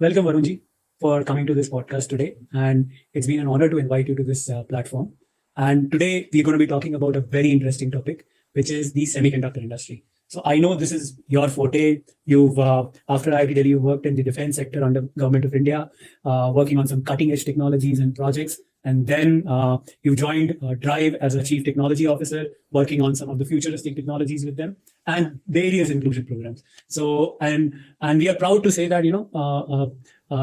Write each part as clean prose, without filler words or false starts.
Welcome, Varunji, for coming to this podcast today. And it's been an honor to invite you to this platform. And today we're going to be talking about a very interesting topic, which is the semiconductor industry. So I know this is your forte. You've, after IIT Delhi, you worked in the defense sector under Government of India, working on some cutting edge technologies and projects. And then you joined DRIIV as a chief technology officer, working on some of the futuristic technologies with them and various inclusion programs. So, and we are proud to say that,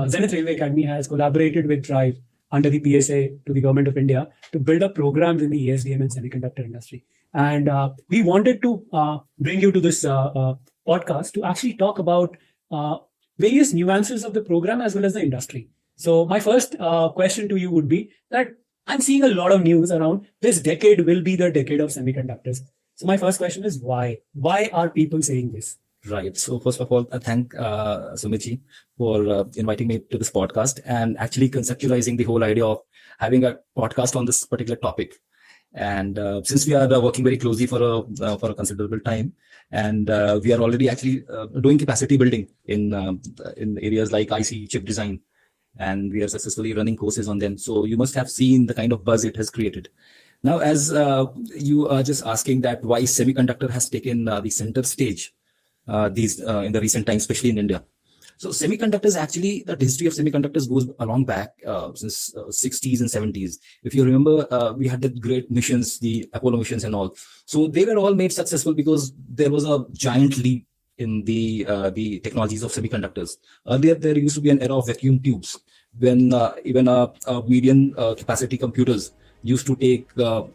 Zenith Railway Academy has collaborated with DRIIV under the PSA to the Government of India to build up programs in the ESDM and semiconductor industry. And we wanted to bring you to this podcast to actually talk about various nuances of the program as well as the industry. So my first question to you would be that I'm seeing a lot of news around this decade will be the decade of semiconductors. So my first question is why? Why are people saying this? Right. So first of all, I thank Sumitji for inviting me to this podcast and actually conceptualizing the whole idea of having a podcast on this particular topic. And since we are working very closely for a considerable time, and we are already actually doing capacity building in areas like IC chip design, and we are successfully running courses on them. So you must have seen the kind of buzz it has created. Now, as you are just asking that why semiconductor has taken the center stage in the recent times, especially in India. So semiconductors, actually, the history of semiconductors goes a long back since 60s and 70s. If you remember, we had the great missions, the Apollo missions and all. So they were all made successful because there was a giant leap in the technologies of semiconductors. Earlier, there used to be an era of vacuum tubes when even medium capacity computers used to take a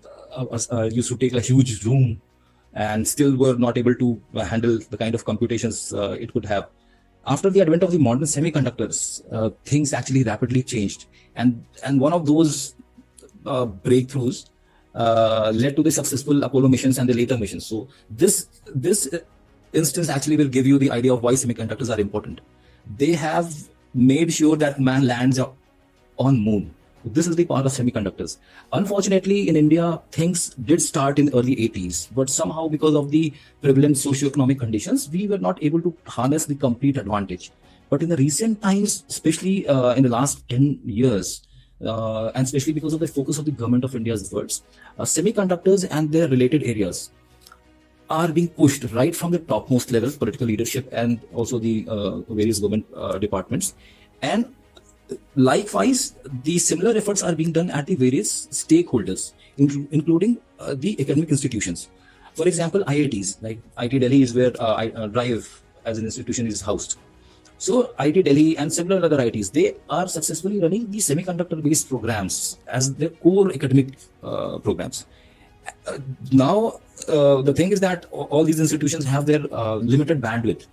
huge room and still were not able to handle the kind of computations it could have. After the advent of the modern semiconductors, things actually rapidly changed, and one of those breakthroughs led to the successful Apollo missions and the later missions. So this instance actually will give you the idea of why semiconductors are important. They have made sure that man lands on moon. This is the part of semiconductors. Unfortunately, in India, things did start in early 80s, but somehow because of the prevalent socio-economic conditions, we were not able to harness the complete advantage. But in the recent times, especially in the last 10 years, and especially because of the focus of the Government of India's efforts, semiconductors and their related areas are being pushed right from the topmost level, political leadership, and also the various government departments. And likewise, the similar efforts are being done at the various stakeholders, including the academic institutions. For example, IITs, like IIT Delhi is where DRIIV as an institution is housed. So IIT Delhi and several other IITs, they are successfully running the semiconductor-based programs as their core academic programs. Now, the thing is that all these institutions have their limited bandwidth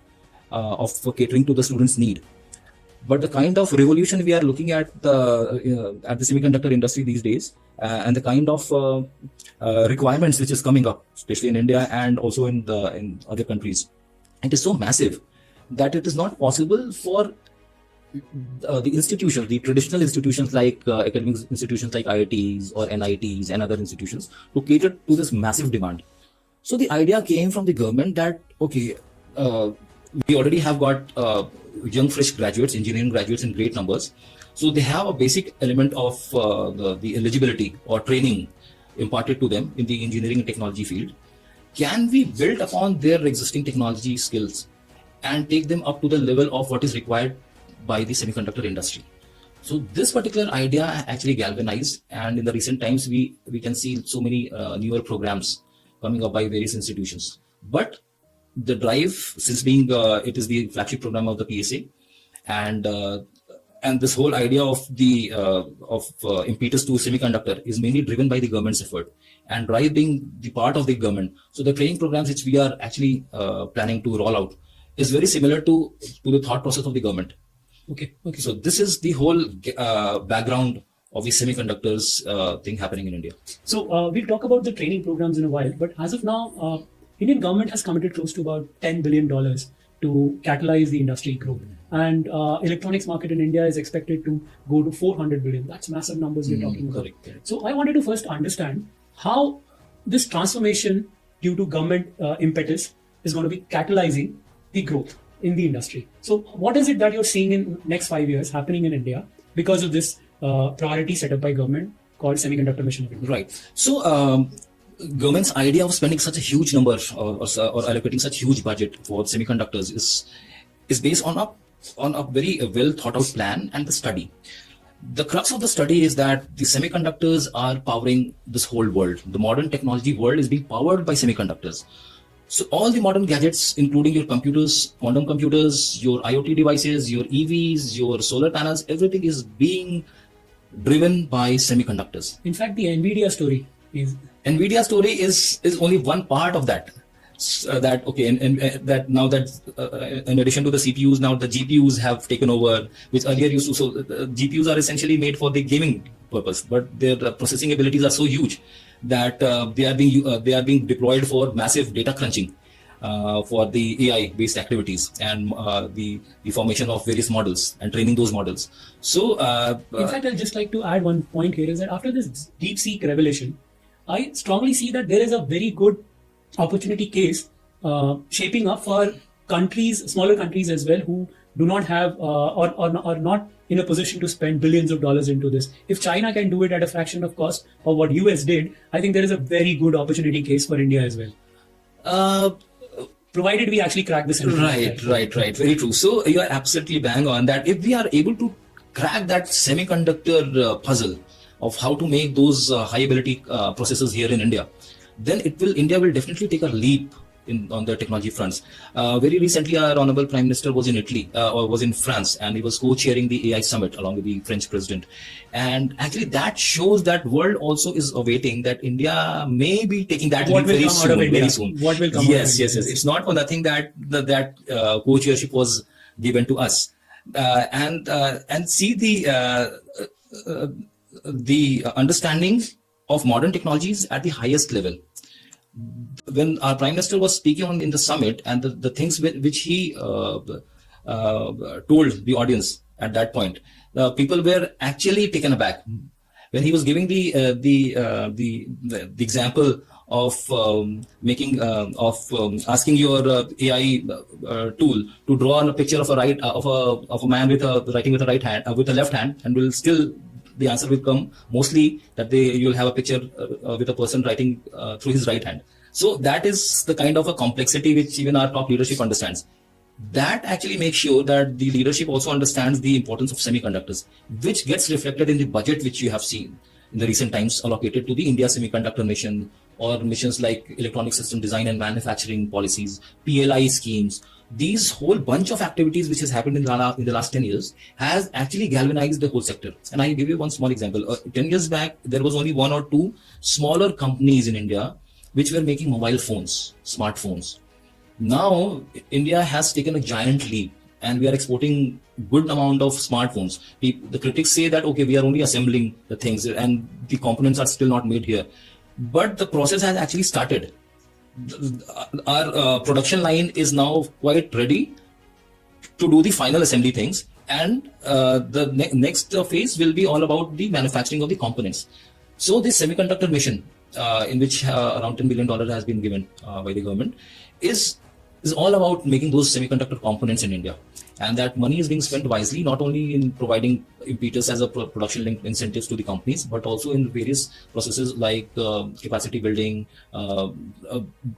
of catering to the students' need. But the kind of revolution we are looking at the semiconductor industry these days, and the kind of requirements which is coming up, especially in India and also in other countries, it is so massive that it is not possible for the institutions, the traditional institutions like academic institutions like IITs or NITs and other institutions, to cater to this massive demand. So the idea came from the government that, okay, we already have got young fresh graduates, engineering graduates in great numbers. So they have a basic element of the eligibility or training imparted to them in the engineering and technology field. Can we build upon their existing technology skills and take them up to the level of what is required by the semiconductor industry? So this particular idea actually galvanized, and in the recent times we can see so many newer programs coming up by various institutions. But the DRIIV, since being it is the flagship program of the PSA, and this whole idea of the impetus to semiconductor is mainly driven by the government's effort, and DRIIV being the part of the government. So the training programs which we are actually planning to roll out is very similar to the thought process of the government. Okay. So this is the whole background of the semiconductors thing happening in India. So we'll talk about the training programs in a while, but as of now, Indian government has committed close to about $10 billion to catalyze the industry growth. And electronics market in India is expected to go to 400 billion. That's massive numbers we're talking about. Correct. So I wanted to first understand how this transformation due to government impetus is going to be catalyzing the growth. in the industry. So what is it that you're seeing in next 5 years happening in India because of this priority set up by government called Semiconductor Mission of India? Right. So, government's idea of spending such a huge number or allocating such huge budget for semiconductors is based on a very well thought out plan and the study. The crux of the study is that the semiconductors are powering this whole world. The modern technology world is being powered by semiconductors. So all the modern gadgets, including your computers, quantum computers, your IoT devices, your EVs, your solar panels, everything is being driven by semiconductors. In fact, the NVIDIA story is only one part of that. That okay, and that now that in addition to the CPUs, now the GPUs have taken over, which earlier used to. So GPUs are essentially made for the gaming purpose, but their processing abilities are so huge that they are being deployed for massive data crunching, for the AI-based activities and the formation of various models and training those models. So, in fact, I'd just like to add one point here is that after this DeepSeek revelation, I strongly see that there is a very good opportunity case shaping up for countries, smaller countries as well, who do not have or are not in a position to spend billions of dollars into this. If China can do it at a fraction of cost of what US did, I think there is a very good opportunity case for India as well. Provided we actually crack this. Right. Very true. So you are absolutely bang on that. If we are able to crack that semiconductor puzzle of how to make those high ability processors here in India, then India will definitely take a leap on the technology fronts. Very recently, our Honorable Prime Minister was in Italy, or was in France, and he was co-chairing the AI summit along with the French President. And actually, that shows that world also is awaiting that India may be taking that leap very soon. What will come? Yes. It's not for nothing that co-chairship was given to us, and see the understanding of modern technologies at the highest level. When our Prime Minister was speaking in the summit, and the things which he told the audience at that point, the people were actually taken aback when he was giving the example of asking your AI tool to draw a picture of a man writing with a right hand, with a left hand, and will still. The answer will come mostly that you'll have a picture with a person writing through his right hand. So that is the kind of a complexity which even our top leadership understands. That actually makes sure that the leadership also understands the importance of semiconductors, which gets reflected in the budget which you have seen in the recent times allocated to the India Semiconductor Mission, or missions like electronic system design and manufacturing policies, PLI schemes. These whole bunch of activities which has happened in the last 10 years has actually galvanized the whole sector. And I give you one small example. 10 years back, there was only one or two smaller companies in India which were making mobile phones, smartphones. Now, India has taken a giant leap, and we are exporting good amount of smartphones. The critics say that, okay, we are only assembling the things and the components are still not made here. But the process has actually started. Our production line is now quite ready to do the final assembly things, and the next phase will be all about the manufacturing of the components. So this semiconductor mission, in which around $10 billion has been given by the government, is all about making those semiconductor components in India. And that money is being spent wisely, not only in providing impetus as a production linked incentives to the companies, but also in various processes like capacity building,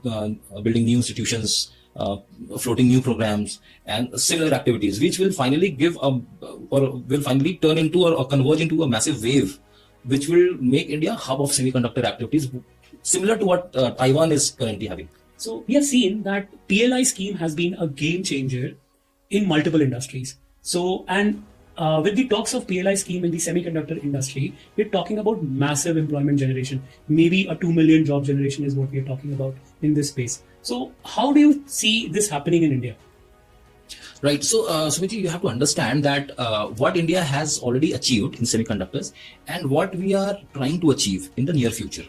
building new institutions, floating new programs, and similar activities, which will finally turn into or converge into a massive wave, which will make India a hub of semiconductor activities, similar to what Taiwan is currently having. So we have seen that PLI scheme has been a game changer in multiple industries. So, and with the talks of PLI scheme in the semiconductor industry, we're talking about massive employment generation. Maybe a 2 million job generation is what we are talking about in this space. So how do you see this happening in India? Right. So, Sumiti, you have to understand that what India has already achieved in semiconductors and what we are trying to achieve in the near future.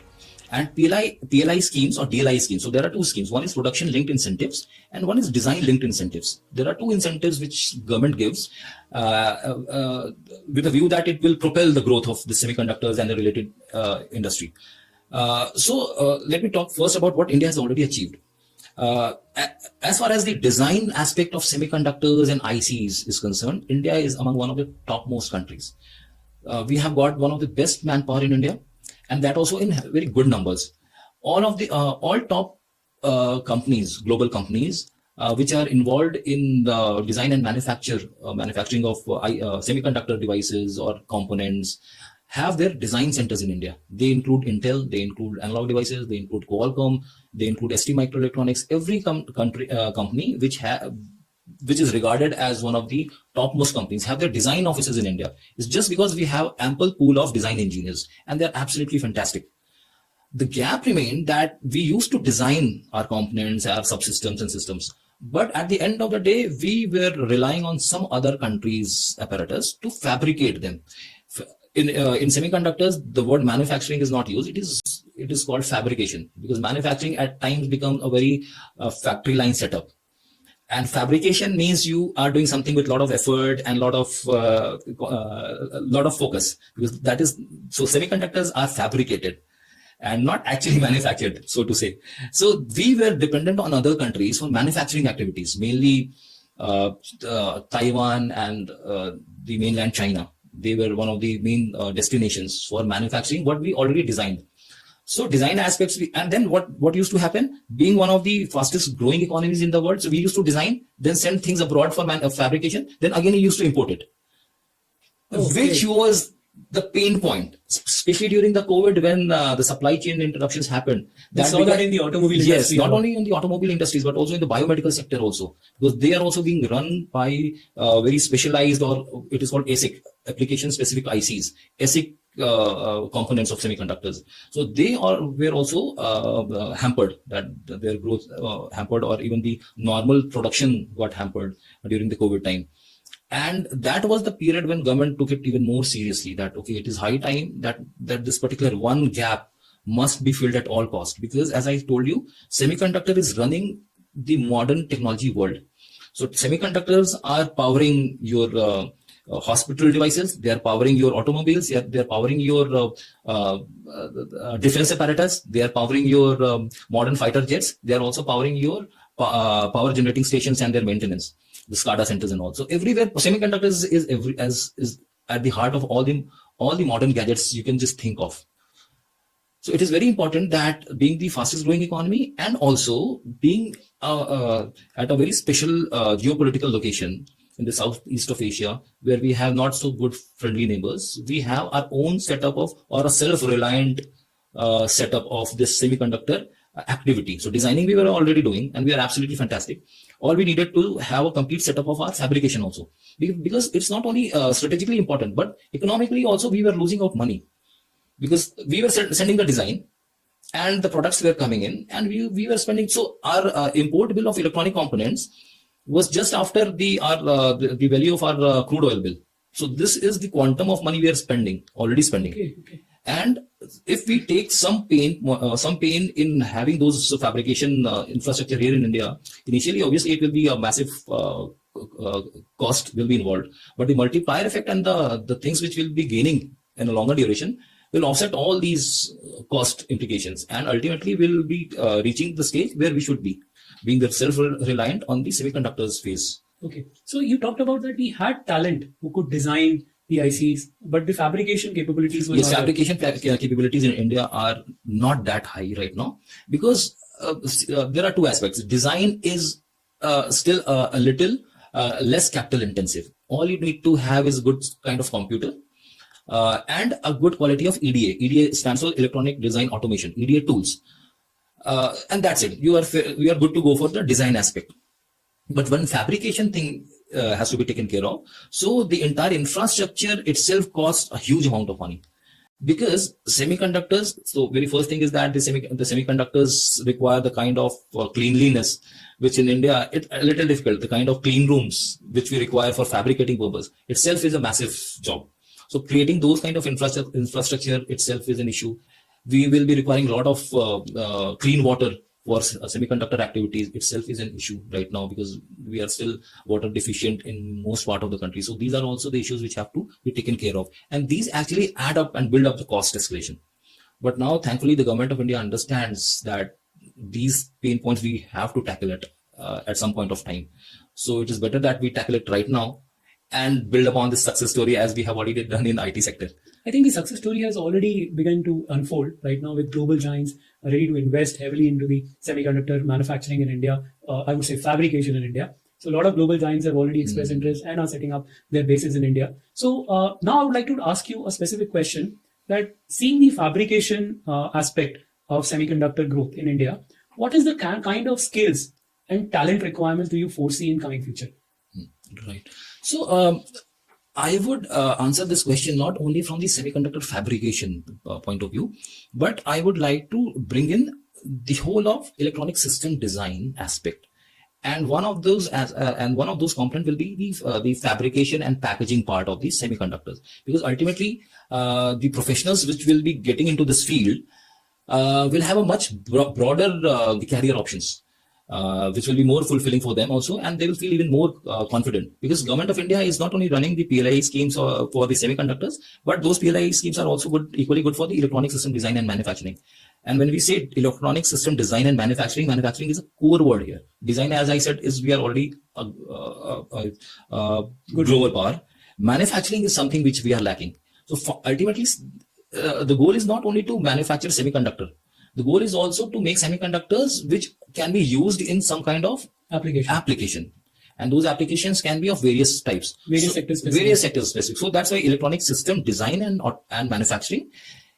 And PLI schemes or DLI schemes. So there are two schemes. One is production linked incentives and one is design linked incentives. There are two incentives which government gives with a view that it will propel the growth of the semiconductors and the related industry. So let me talk first about what India has already achieved. As far as the design aspect of semiconductors and ICs is concerned, India is among one of the topmost countries. We have got one of the best manpower in India, and that also in very good numbers. All top global companies, which are involved in the design and manufacturing of semiconductor devices or components, have their design centers in India. They include Intel, they include Analog Devices, they include Qualcomm, they include ST Microelectronics. Every company which is regarded as one of the topmost companies have their design offices in India. It's just because we have ample pool of design engineers, and they're absolutely fantastic. The gap remained that we used to design our components, our subsystems and systems, but at the end of the day, we were relying on some other countries' apparatus to fabricate them. In semiconductors, the word manufacturing is not used. It is called fabrication, because manufacturing at times becomes a very factory line setup. And fabrication means you are doing something with a lot of effort and lot of focus, because semiconductors are fabricated and not actually manufactured, so to say. So we were dependent on other countries for manufacturing activities, mainly Taiwan and the mainland China. They were one of the main destinations for manufacturing what we already designed. So design aspects, and then what used to happen, being one of the fastest growing economies in the world, so we used to design, then send things abroad for fabrication, then again we used to import it, which was the pain point, especially during the COVID when the supply chain interruptions happened. That in the automobile industry. Yes, not only in the automobile industries, but also in the biomedical sector also, because they are also being run by very specialized, or it is called ASIC, application specific ICs, ASIC components of semiconductors. So they were also hampered, that their growth hampered, or even the normal production got hampered during the COVID time. And that was the period when government took it even more seriously, that okay, it is high time that this particular one gap must be filled at all costs, because as I told you, semiconductor is running the modern technology world. So semiconductors are powering your hospital devices, they are powering your automobiles, they are powering your defense apparatus, they are powering your modern fighter jets, they are also powering your power generating stations and their maintenance, the SCADA centers and all. So everywhere semiconductors is at the heart of all the modern gadgets you can just think of. So it is very important that being the fastest growing economy, and also being at a very special geopolitical location in the southeast of Asia, where we have not so good friendly neighbors, we have our own setup or a self-reliant setup of this semiconductor activity. So designing we were already doing, and we are absolutely fantastic. All we needed to have a complete setup of our fabrication also, because it's not only strategically important, but economically also we were losing out money, because we were sending the design and the products were coming in, and we were spending. So our import bill of electronic components was just after the value of our crude oil bill. So this is the quantum of money we are already spending. Okay. And if we take some pain in having those fabrication infrastructure here in India, initially, obviously, it will be a massive cost will be involved. But the multiplier effect and the things which will be gaining in a longer duration will offset all these cost implications. And ultimately, we'll be reaching the stage where we should be, being self-reliant on the semiconductors space. Okay. So you talked about that we had talent who could design the ICs, but the fabrication capabilities were fabrication capabilities in India are not that high right now, because there are two aspects. Design is still a little less capital intensive. All you need to have is good kind of computer and a good quality of EDA. EDA stands for Electronic Design Automation, EDA tools. And that's it. We are good to go for the design aspect. But one fabrication thing has to be taken care of. So the entire infrastructure itself costs a huge amount of money, because semiconductors. So very first thing is that the semiconductors require the kind of cleanliness, which in India it's a little difficult. The kind of clean rooms which we require for fabricating purpose itself is a massive job. So creating those kind of infrastructure itself is an issue. We will be requiring a lot of clean water for semiconductor activities itself is an issue right now, because we are still water deficient in most part of the country. So these are also the issues which have to be taken care of. And these actually add up and build up the cost escalation. But now, thankfully, the government of India understands that these pain points we have to tackle it at some point of time. So it is better that we tackle it right now and build upon this success story as we have already done in IT sector. I think the success story has already begun to unfold right now with global giants ready to invest heavily into the semiconductor manufacturing in India. I would say fabrication in India. So a lot of global giants have already expressed interest and are setting up their bases in India. So now I would like to ask you a specific question that seeing the fabrication aspect of semiconductor growth in India, what is the kind of skills and talent requirements do you foresee in coming future? Right. So I would answer this question not only from the semiconductor fabrication point of view, but I would like to bring in the whole of electronic system design aspect. And one of those component will be the fabrication and packaging part of the semiconductors, because ultimately the professionals which will be getting into this field will have a much broader career options, which will be more fulfilling for them also, and they will feel even more confident, because government of India is not only running the PLI schemes for the semiconductors, but those PLI schemes are also equally good for the electronic system design and manufacturing. And when we say electronic system design and manufacturing is a core word here. Design, as I said, we are already a global power. Manufacturing is something which we are lacking. So ultimately, the goal is not only to manufacture semiconductor. The goal is also to make semiconductors which can be used in some kind of application. And those applications can be of various types. Various sector specific. So that's why electronic system design and manufacturing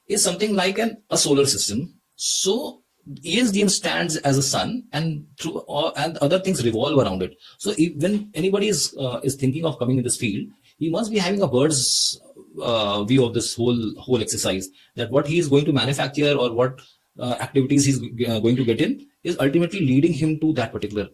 is something like a solar system. So ESDM stands as a sun, and and other things revolve around it. So when anybody is thinking of coming in this field, he must be having a bird's view of this whole exercise, that what he is going to manufacture or what activities he's going to get in is ultimately leading him to that particular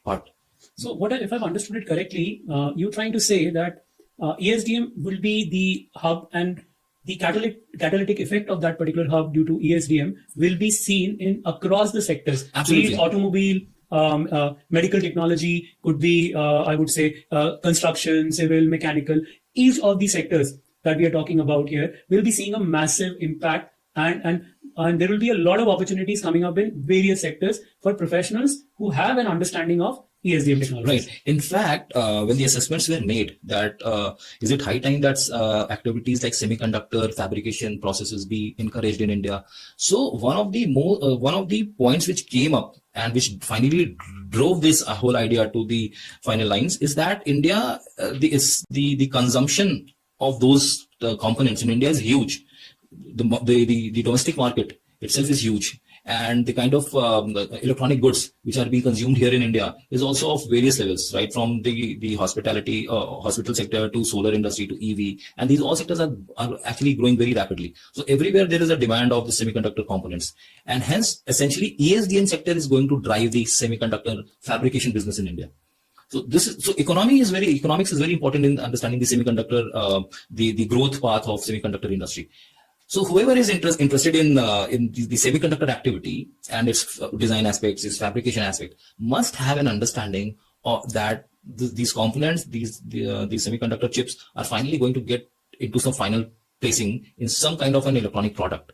part. So if I've understood it correctly, you're trying to say that ESDM will be the hub, and the catalytic effect of that particular hub due to ESDM will be seen in across the sectors. Absolutely. Be it automobile, medical technology, could be, I would say, construction, civil, mechanical. Each of the sectors that we are talking about here will be seeing a massive impact, and there will be a lot of opportunities coming up in various sectors for professionals who have an understanding of ESDM technologies. Right. In fact, when the assessments were made that is it high time that activities like semiconductor fabrication processes be encouraged in India. So one of the points which came up and which finally drove this whole idea to the final lines is that India, the consumption of those components in India is huge. The domestic market itself is huge. And the kind of electronic goods which are being consumed here in India is also of various levels, right? From the hospitality, hospital sector to solar industry to EV. And these all sectors are actually growing very rapidly. So everywhere there is a demand of the semiconductor components. And hence, essentially, ESDM sector is going to drive the semiconductor fabrication business in India. So economics is very important in understanding the semiconductor, the growth path of semiconductor industry. So whoever is interested in the semiconductor activity and its design aspects, its fabrication aspect, must have an understanding of that these components, the semiconductor chips are finally going to get into some final placing in some kind of an electronic product.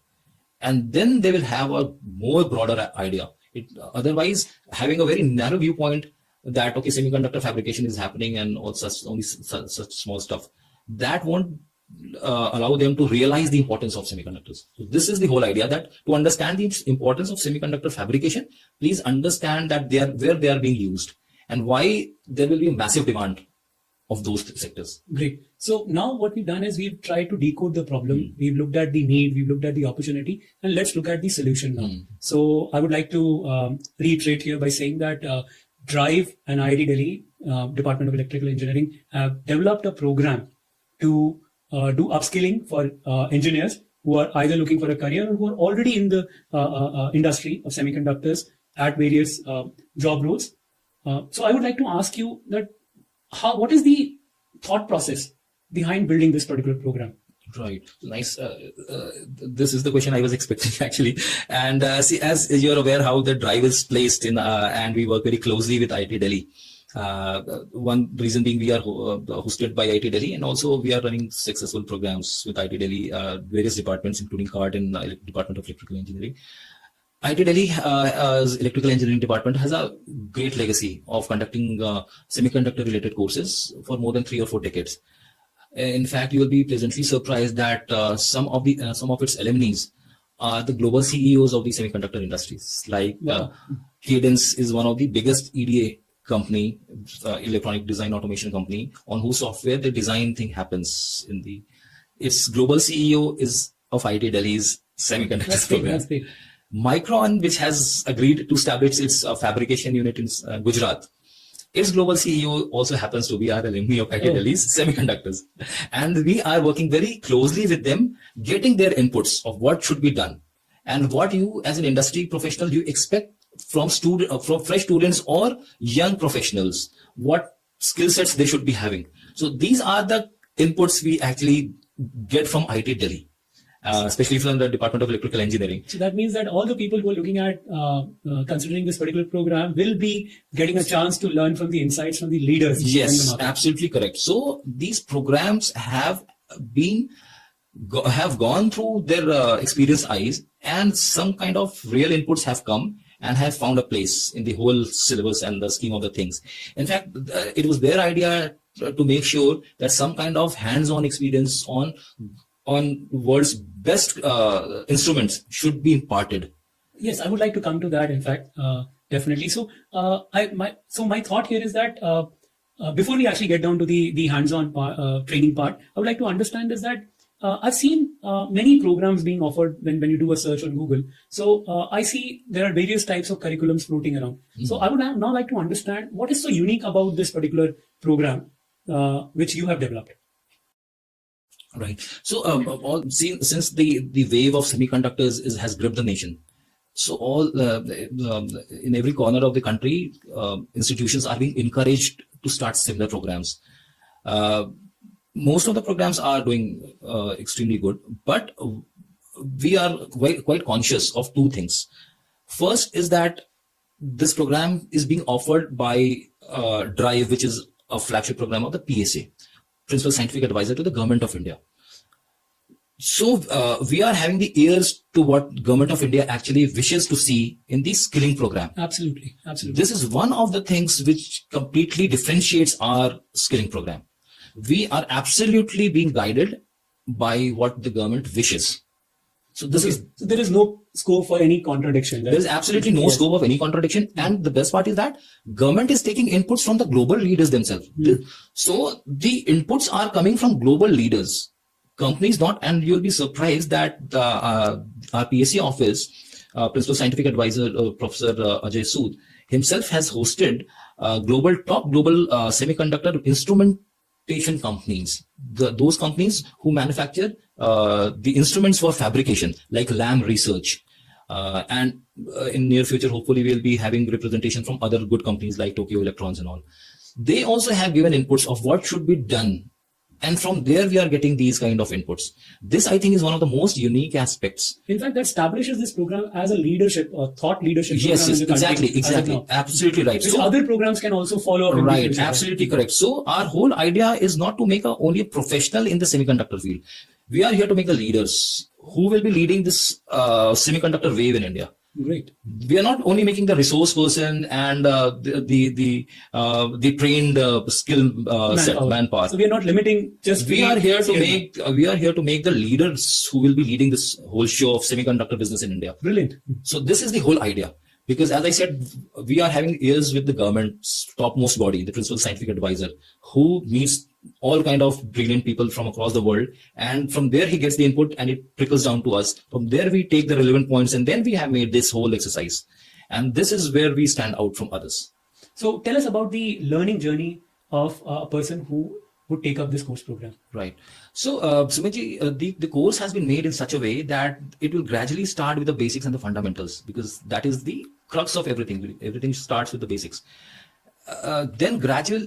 And then they will have a more broader idea. Otherwise, having a very narrow viewpoint that, okay, semiconductor fabrication is happening and all only such small stuff, that won't allow them to realize the importance of semiconductors. So this is the whole idea, that to understand the importance of semiconductor fabrication, please understand that where they are being used and why there will be a massive demand of those sectors. Great. So now what we've done is we've tried to decode the problem. We've looked at the need, we've looked at the opportunity, and let's look at the solution now. So I would like to reiterate here by saying that DRIIV and IIT Delhi, Department of Electrical Engineering, have developed a program to do upskilling for engineers who are either looking for a career or who are already in the industry of semiconductors at various job roles. So I would like to ask you that what is the thought process behind building this particular program? Right. Nice. This is the question I was expecting actually. And see, as you're aware how the DRIIV is placed in, and we work very closely with IIT Delhi. One reason being we are hosted by IIT Delhi, and also we are running successful programs with IIT Delhi, various departments including CART and Department of Electrical Engineering. IIT Delhi, as electrical engineering department, has a great legacy of conducting semiconductor related courses for more than 3 or 4 decades. In fact, you will be pleasantly surprised that some of its alumni are the global CEOs of the semiconductor industries. Like Cadence is one of the biggest EDA company, electronic design automation company, on whose software the design thing happens in the. Its global CEO is of IIT Delhi's semiconductors program. That's great. Micron, which has agreed to establish its fabrication unit in Gujarat, its global CEO also happens to be our alumni of IIT Delhi's semiconductors. And we are working very closely with them, getting their inputs of what should be done and what you as an industry professional you expect from from fresh students or young professionals, what skill sets they should be having. So these are the inputs we actually get from IIT Delhi. Especially from the Department of Electrical Engineering. So that means that all the people who are looking at considering this particular program will be getting a chance to learn from the insights from the leaders. Yes, absolutely correct. So these programs have gone through their experienced eyes, and some kind of real inputs have come and have found a place in the whole syllabus and the scheme of the things. In fact, it was their idea to make sure that some kind of hands-on experience on world's best instruments should be imparted. Yes, I would like to come to that. In fact, definitely. So, my thought here is that before we actually get down to the hands-on training part, I would like to understand is that I've seen many programs being offered when you do a search on Google. So I see there are various types of curriculums floating around. So I would now like to understand what is so unique about this particular program which you have developed. Right. So, since the wave of semiconductors has gripped the nation, so all in every corner of the country, institutions are being encouraged to start similar programs. Most of the programs are doing extremely good, but we are quite conscious of two things. First is that this program is being offered by DRIIV, which is a flagship program of the PSA, Principal Scientific Advisor to the Government of India. So we are having the ears to what Government of India actually wishes to see in the skilling program. Absolutely, absolutely. This is one of the things which completely differentiates our skilling program. We are absolutely being guided by what the government wishes. So so there is no scope for any contradiction. There is absolutely no scope of any contradiction. And the best part is that government is taking inputs from the global leaders themselves. So the inputs are coming from global leaders. Companies not, and you'll be surprised that our PSC office, Principal Scientific Advisor, Professor Ajay Sood, himself has hosted top global semiconductor instrumentation companies. Those companies who manufacture the instruments for fabrication, like Lam Research. And in near future, hopefully, we'll be having representation from other good companies like Tokyo Electrons and all. They also have given inputs of what should be done. And from there, we are getting these kind of inputs. This, I think, is one of the most unique aspects. In fact, that establishes this program as a leadership or thought leadership. Yes, exactly. Absolutely right. Which other programs can also follow. Right, absolutely correct. So our whole idea is not to make only a professional in the semiconductor field. We are here to make the leaders who will be leading this semiconductor wave in India. Great. We are not only making the resource person and the trained skilled manpower. So we are not limiting just. We are here to make the leaders who will be leading this whole show of semiconductor business in India. Brilliant. So this is the whole idea. Because as I said, we are having ears with the government's topmost body, the Principal Scientific Advisor, who meets all kind of brilliant people from across the world. And from there, he gets the input and it trickles down to us. From there, we take the relevant points and then we have made this whole exercise. And this is where we stand out from others. So tell us about the learning journey of a person who would take up this course program. Right. So, Sumitji, the course has been made in such a way that it will gradually start with the basics and the fundamentals, because that is the crux of everything. Everything starts with the basics. Then gradually,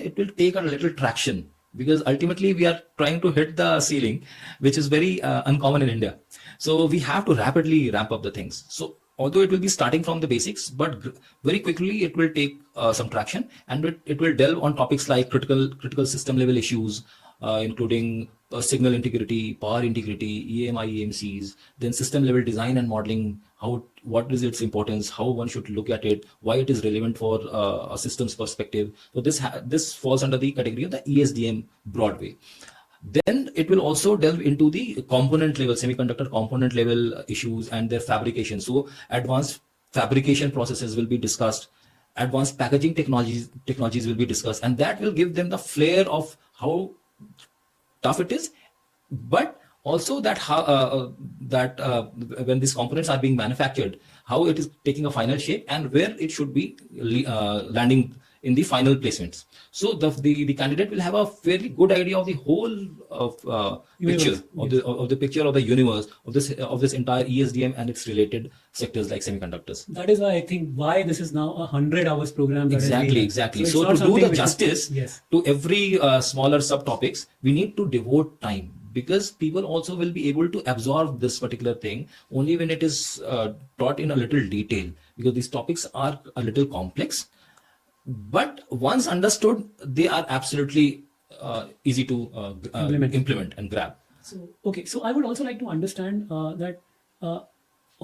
it will take a little traction, because ultimately we are trying to hit the ceiling, which is very uncommon in India. So we have to rapidly ramp up the things. So although it will be starting from the basics, but very quickly it will take some traction, and it will delve on topics like critical system level issues, including signal integrity, power integrity, EMI, EMCs, then system level design and modeling, what is its importance, how one should look at it, why it is relevant for a systems perspective. So this falls under the category of the ESDM broad way. Then it will also delve into the component level, semiconductor component level issues and their fabrication. So advanced fabrication processes will be discussed, advanced packaging technologies will be discussed, and that will give them the flair of how tough it is, but also that how when these components are being manufactured, how it is taking a final shape and where it should be landing in the final placements. So the candidate will have a fairly good idea of the whole picture of the picture of the universe of this entire ESDM and its related sectors like semiconductors. That is why I think why this is now a 100 hours program. Exactly. So to do the justice to every smaller subtopics, we need to devote time, because people also will be able to absorb this particular thing only when it is taught in a little detail, because these topics are a little complex. But once understood, they are absolutely easy to implement and grab. So, okay. So I would also like to understand that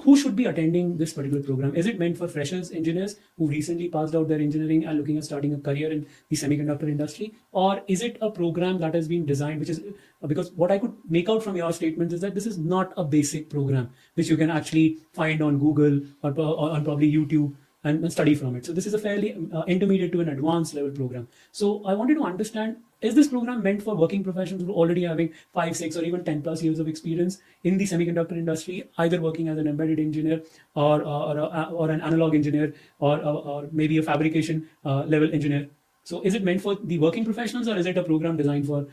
who should be attending this particular program? Is it meant for freshers engineers who recently passed out their engineering and looking at starting a career in the semiconductor industry? Or is it a program that has been designed, which is, because what I could make out from your statements is that this is not a basic program, which you can actually find on Google or on probably YouTube and study from it. So this is a fairly intermediate to an advanced level program. So I wanted to understand, is this program meant for working professionals who are already having 5, 6, or even 10 plus years of experience in the semiconductor industry, either working as an embedded engineer or an analog engineer or maybe a fabrication level engineer? So is it meant for the working professionals, or is it a program designed for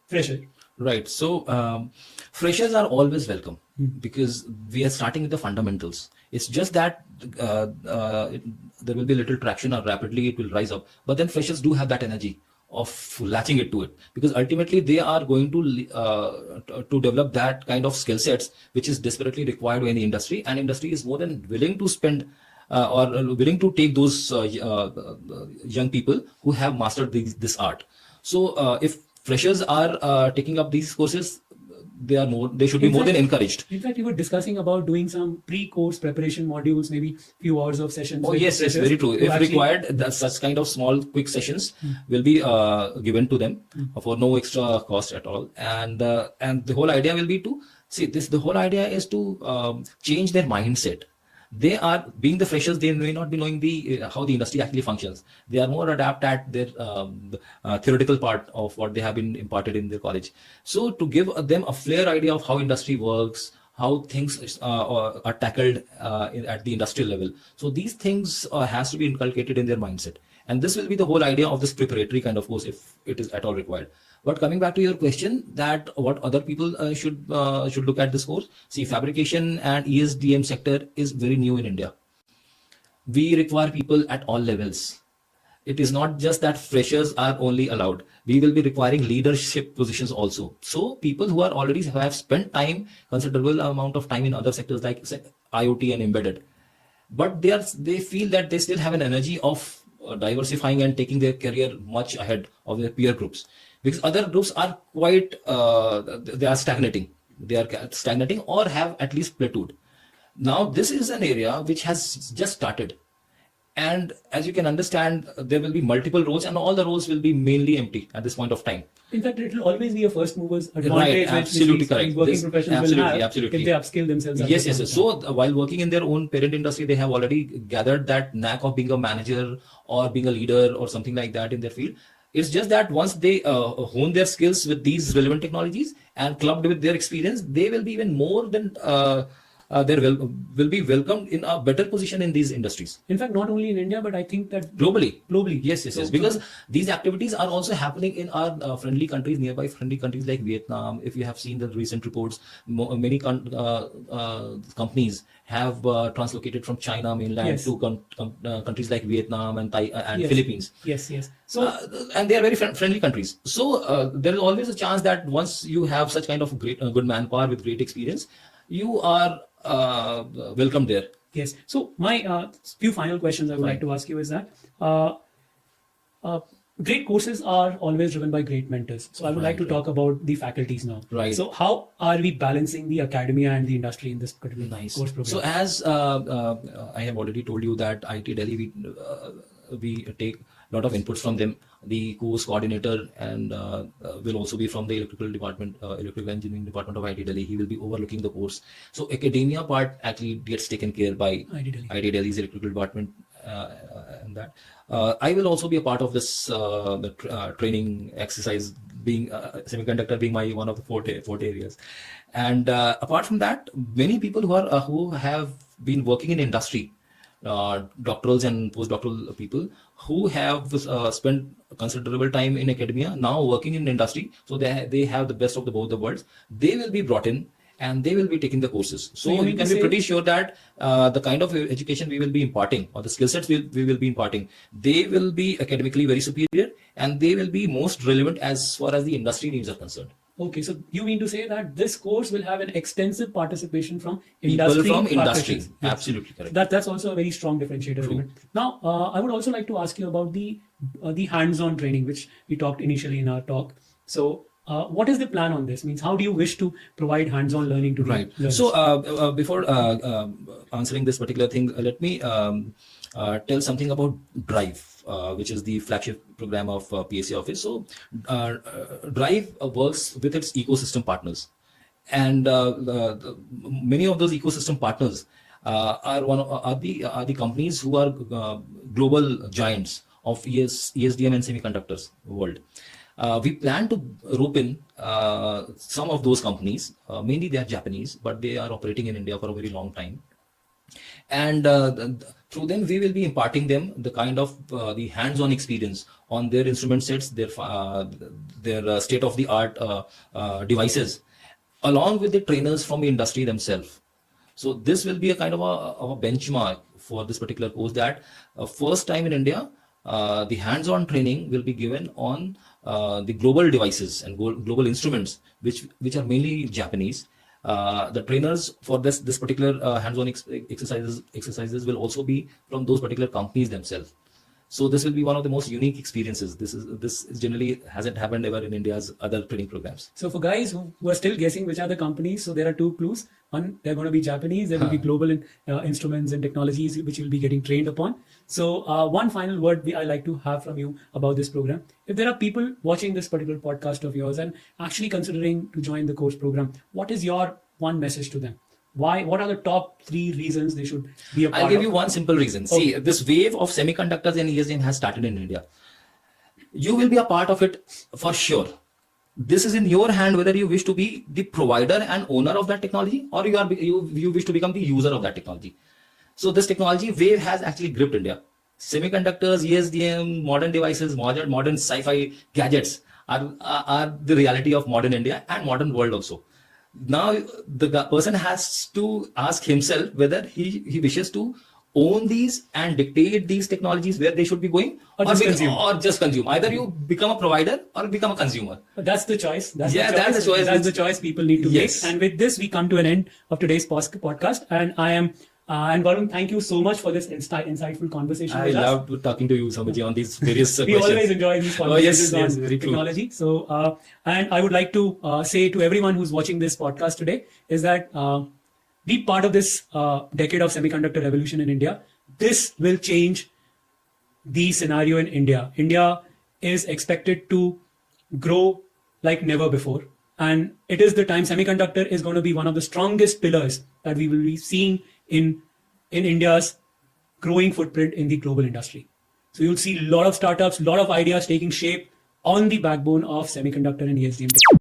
freshers? Right. So freshers are always welcome because we are starting with the fundamentals. It's just that there will be a little traction, or rapidly it will rise up. But then freshers do have that energy of latching it to it, because ultimately they are going to develop that kind of skill sets which is desperately required in the industry, and industry is more than willing to spend or willing to take those young people who have mastered this art. So if freshers are taking up these courses, they should be more than encouraged. In fact, we were discussing about doing some pre-course preparation modules, maybe few hours of sessions. Oh yes, very true. If required, such kind of small quick sessions will be given to them for no extra cost at all. And the whole idea will be to see this. The whole idea is to change their mindset. They are being the freshers, they may not be knowing how the industry actually functions. They are more adept at their theoretical part of what they have been imparted in their college. So to give them a fair idea of how industry works, how things are tackled at the industrial level. So these things has to be inculcated in their mindset. And this will be the whole idea of this preparatory kind of course, if it is at all required. But coming back to your question, that what other people should look at this course. See, fabrication and ESDM sector is very new in India. We require people at all levels. It is not just that freshers are only allowed. We will be requiring leadership positions also. So people who have spent considerable amount of time in other sectors like IoT and embedded, but they feel that they still have an energy of diversifying and taking their career much ahead of their peer groups. Because other groups are quite, they are stagnating. They are stagnating or have at least plateaued. Now, this is an area which has just started. And as you can understand, there will be multiple roles, and all the roles will be mainly empty at this point of time. In fact, it will always be a first mover's advantage. Right, absolutely correct. Working professionals will have absolutely. if they upskill themselves. Yes. So while working in their own parent industry, they have already gathered that knack of being a manager or being a leader or something like that in their field. It's just that once they hone their skills with these relevant technologies and clubbed with their experience, they will be even more than will be welcomed in a better position in these industries. In fact, not only in India, but I think that globally. Yes. Because these activities are also happening in our friendly countries, nearby friendly countries like Vietnam. If you have seen the recent reports, many companies have translocated from China mainland to countries like Vietnam and Philippines. Yes. So and they are very friendly countries. So there is always a chance that once you have such kind of good manpower with great experience, you are welcome there. Yes. So my few final questions I would like to ask you is that great courses are always driven by great mentors. So I would like to talk about the faculties now. Right. So how are we balancing the academia and the industry in this particular course program? So as I have already told you that IIT Delhi, we take a lot of inputs from them. The course coordinator and will also be from the electrical engineering department of IIT Delhi. He will be overlooking the course. So academia part actually gets taken care by IIT Delhi's electrical department and that. I will also be a part of this training exercise, being semiconductor being my one of the forte areas. And apart from that, many people who have been working in industry, doctorals and postdoctoral people who have spent considerable time in academia, now working in industry, so they have the best of both the worlds. They will be brought in and they will be taking the courses. So you can be pretty sure that the kind of education we will be imparting, or the skill sets we will be imparting, they will be academically very superior, and they will be most relevant as far as the industry needs are concerned. Okay, so you mean to say that this course will have an extensive participation from industry? People from industry, Yes. absolutely correct. That's also a very strong differentiator element. Now, I would also like to ask you about the hands-on training, which we talked initially in our talk. So, what is the plan on this? Means, how do you wish to provide hands-on learning to the learners? So, before answering this particular thing, let me tell something about DRIIV, which is the flagship program of PSC Office. So, DRIIV works with its ecosystem partners, and many of those ecosystem partners are the companies who are global giants of ESDM and semiconductors world. We plan to rope in some of those companies. Mainly they are Japanese, but they are operating in India for a very long time. And through them, we will be imparting them the kind of the hands-on experience on their instrument sets, their state-of-the-art devices, along with the trainers from the industry themselves. So this will be a kind of a benchmark for this particular course, that first time in India, the hands-on training will be given on the global devices and global instruments, which are mainly Japanese. The trainers for this particular hands-on exercises will also be from those particular companies themselves. So this will be one of the most unique experiences. This generally hasn't happened ever in India's other training programs. So for guys who are still guessing which are the companies, so there are two clues. One, they're going to be Japanese. There will be global instruments and technologies which you'll be getting trained upon. So one final word I like to have from you about this program. If there are people watching this particular podcast of yours and actually considering to join the course program, what is your one message to them? Why? What are the top 3 reasons they should be a part of? I'll give you one simple reason. See, this wave of semiconductors and ESDM has started in India. You will be a part of it for sure. This is in your hand, whether you wish to be the provider and owner of that technology, or you wish to become the user of that technology. So this technology wave has actually gripped India. Semiconductors, ESDM, modern devices, modern sci-fi gadgets are the reality of modern India and modern world also. Now the person has to ask himself whether he wishes to own these and dictate these technologies where they should be going, or just consume. Either you become a provider or become a consumer. But that's the choice. That's the choice people need to make. And with this, we come to an end of today's podcast. And I am and Varun, thank you so much for this insightful conversation. I loved talking to you, Samaji, on these various we questions. always enjoy these conversations on technology. True. So, and I would like to say to everyone who's watching this podcast today is that be part of this decade of semiconductor revolution in India. This will change the scenario in India. India is expected to grow like never before. And it is the time semiconductor is going to be one of the strongest pillars that we will be seeing in India's growing footprint in the global industry. So you'll see a lot of startups, a lot of ideas taking shape on the backbone of semiconductor and ESDM technology.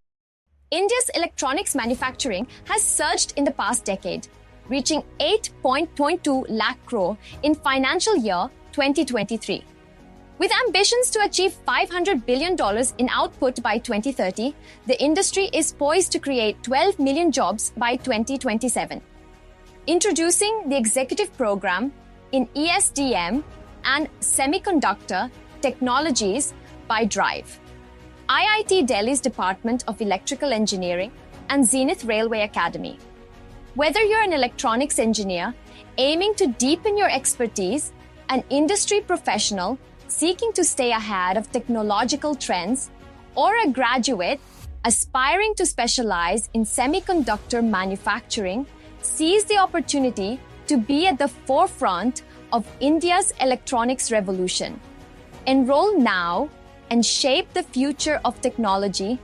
India's electronics manufacturing has surged in the past decade, reaching 8.22 lakh crore in financial year 2023. With ambitions to achieve $500 billion in output by 2030, the industry is poised to create 12 million jobs by 2027. Introducing the executive program in ESDM and Semiconductor Technologies by DRIIV, IIT Delhi's Department of Electrical Engineering and Zenith Railway Academy. Whether you're an electronics engineer aiming to deepen your expertise, an industry professional seeking to stay ahead of technological trends, or a graduate aspiring to specialize in semiconductor manufacturing sees the opportunity to be at the forefront of India's electronics revolution. Enroll now and shape the future of technology